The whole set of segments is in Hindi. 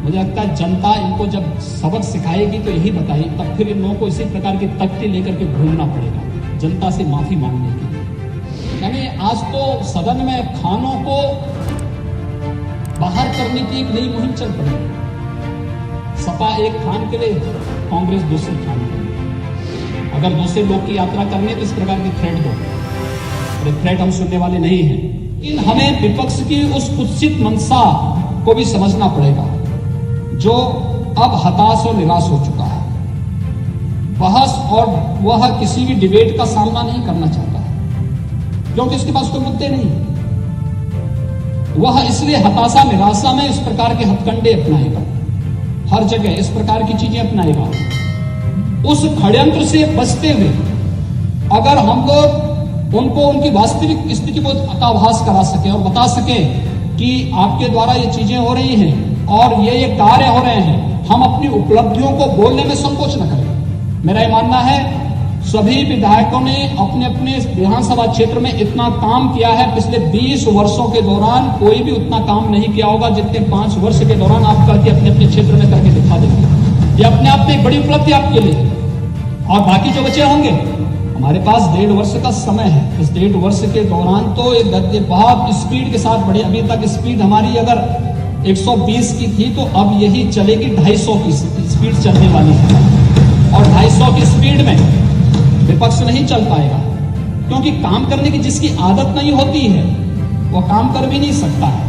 मुझे लगता है जनता इनको जब सबक सिखाएगी तो यही बताएगी, तब फिर इन लोगों को इसी प्रकार की तख्ती लेकर के घूमना पड़ेगा जनता से माफी मांगने के लिए। यानी आज तो सदन में खानों को बाहर करने की एक नई मुहिम चल पड़ी। सपा एक खान के लिए, कांग्रेस दूसरे खान के लिए। अगर दूसरे लोग की यात्रा करनी है तो इस प्रकार की थ्रेट दो, और थ्रेट हम सुनने वाले नहीं हैं। लेकिन हमें विपक्ष की उस कुत्सित मंशा को भी समझना पड़ेगा, जो अब हताश और निराश हो चुका है। बहस और वह किसी भी डिबेट का सामना नहीं करना चाहता है, क्योंकि उसके पास कोई मुद्दे नहीं। वह इसलिए हताशा निराशा में इस प्रकार के हथकंडे अपनाएगा, हर जगह इस प्रकार की चीजें अपनाएगा। उस षड्यंत्र से बचते हुए अगर हम लोग उनको उनकी वास्तविक स्थिति को आभास करा सके और बता सके कि आपके द्वारा ये चीजें हो रही हैं और ये कार्य हो रहे हैं, हम अपनी उपलब्धियों को बोलने में संकोच न करें। मेरा ये मानना है सभी विधायकों ने अपने अपने विधानसभा क्षेत्र में इतना काम किया है। पिछले 20 वर्षों के दौरान कोई भी उतना काम नहीं किया होगा जितने 5 वर्ष के दौरान आप करके अपने अपने क्षेत्र में करके दिखा देंगे। ये अपने आप में एक बड़ी उपलब्धि आपके लिए। और बाकी जो बचे होंगे, हमारे पास 1.5 वर्ष का समय है। इस 1.5 वर्ष के दौरान तो एक गद्दे बहुत स्पीड के साथ बढ़ी। अभी तक स्पीड हमारी अगर 120 की थी तो अब यही चलेगी 250 की स्पीड चलने वाली है। और 250 की स्पीड में विपक्ष नहीं चल पाएगा, क्योंकि काम करने की जिसकी आदत नहीं होती है वह काम कर भी नहीं सकता है।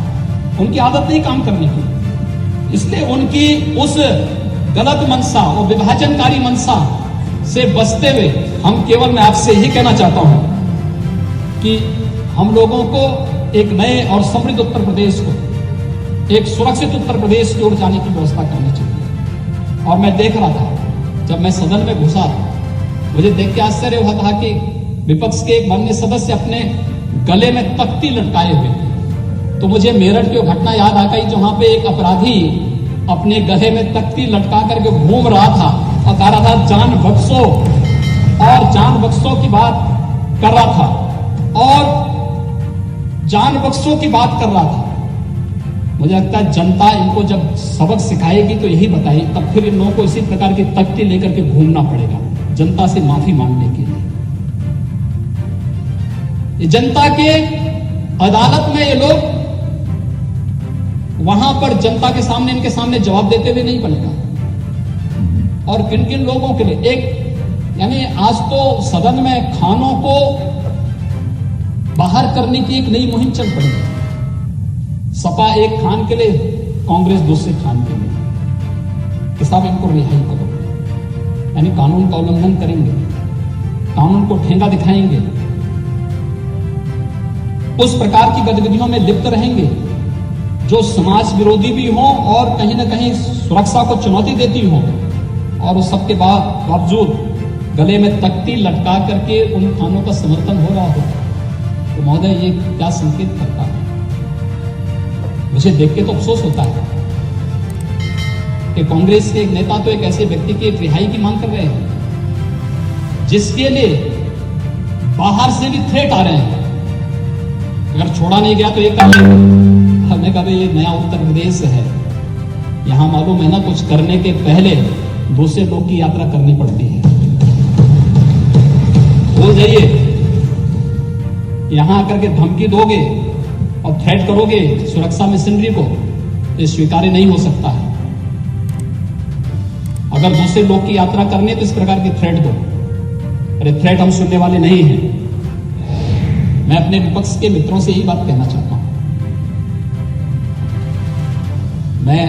उनकी आदत नहीं काम करने की, इसलिए उनकी उस गलत मंशा और विभाजनकारी मंशा से बचते हुए मैं आपसे यही कहना चाहता हूं कि हम लोगों को एक नए और समृद्ध उत्तर प्रदेश को, एक सुरक्षित उत्तर प्रदेश की ओर जाने की व्यवस्था करनी चाहिए। और मैं देख रहा था, जब मैं सदन में घुसा था, मुझे देख के आश्चर्य हुआ था कि विपक्ष के एक माननीय सदस्य अपने गले में तख्ती लटकाए हुए थे। तो मुझे मेरठ की घटना याद आ गई, जहां पे एक अपराधी अपने गले में तख्ती लटका करके घूम रहा था और कह रहा था जान बख्शो, और जान बख्शो की बात कर रहा था, और जान बख्शो की बात कर रहा था। मुझे लगता है जनता इनको जब सबक सिखाएगी तो यही बताएगी, तब फिर इन लोगों को इसी प्रकार की तख्ती लेकर के घूमना पड़ेगा जनता से माफी मांगने के लिए। जनता के अदालत में ये लोग वहां पर जनता के सामने, इनके सामने जवाब देते हुए नहीं बनेगा। और किन किन लोगों के लिए यानी आज तो सदन में खानों को बाहर करने की एक नई मुहिम चल पड़ी। सपा एक खान के लिए, कांग्रेस दूसरे खान के लिए कि साहब इनको रिहाई करो। यानी कानून का उल्लंघन करेंगे, कानून को ठेंगा दिखाएंगे, उस प्रकार की गतिविधियों में लिप्त रहेंगे जो समाज विरोधी भी हो और कहीं ना कहीं सुरक्षा को चुनौती देती हो, और उस सबके बावजूद गले में तख्ती लटका करके उन खानों का समर्थन हो रहा हो, तो महोदय ये क्या संकेत करता है? मुझे देख के तो अफसोस होता है कि कांग्रेस के एक नेता तो एक ऐसे व्यक्ति की एक रिहाई की मांग कर रहे हैं जिसके लिए बाहर से भी थ्रेट आ रहे हैं। अगर छोड़ा नहीं गया तो एक हमने कहा ये नया उत्तर प्रदेश है, यहां मालूम है ना कुछ करने के पहले दूसरे लोग की यात्रा करनी पड़ती है। भूल जाइए, यहां आकर के धमकी दोगे और थ्रेट करोगे सुरक्षा मशीनरी को, ये स्वीकार्य नहीं हो सकता है। अगर दूसरे लोग की यात्रा करनी है तो इस प्रकार की थ्रेट दो, अरे थ्रेट हम सुनने वाले नहीं हैं। मैं अपने विपक्ष के मित्रों से यही बात कहना चाहता हूं। मैं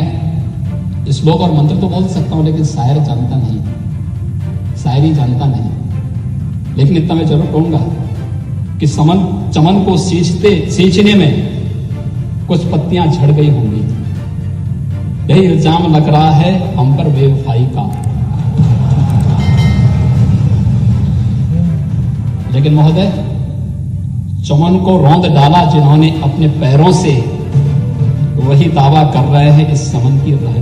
श्लोक और मंत्र तो बोल सकता हूं, लेकिन शायर जानता नहीं, शायरी जानता नहीं। लेकिन इतना मैं जरूर कहूंगा कि चमन को सींचने में कुछ पत्तियां झड़ गई होंगी। यही इल्जाम लग रहा है हम पर बेवफाई का। लेकिन महोदय, चमन को रौंद डाला जिन्होंने अपने पैरों से, वही दावा कर रहे हैं इस चमन की रह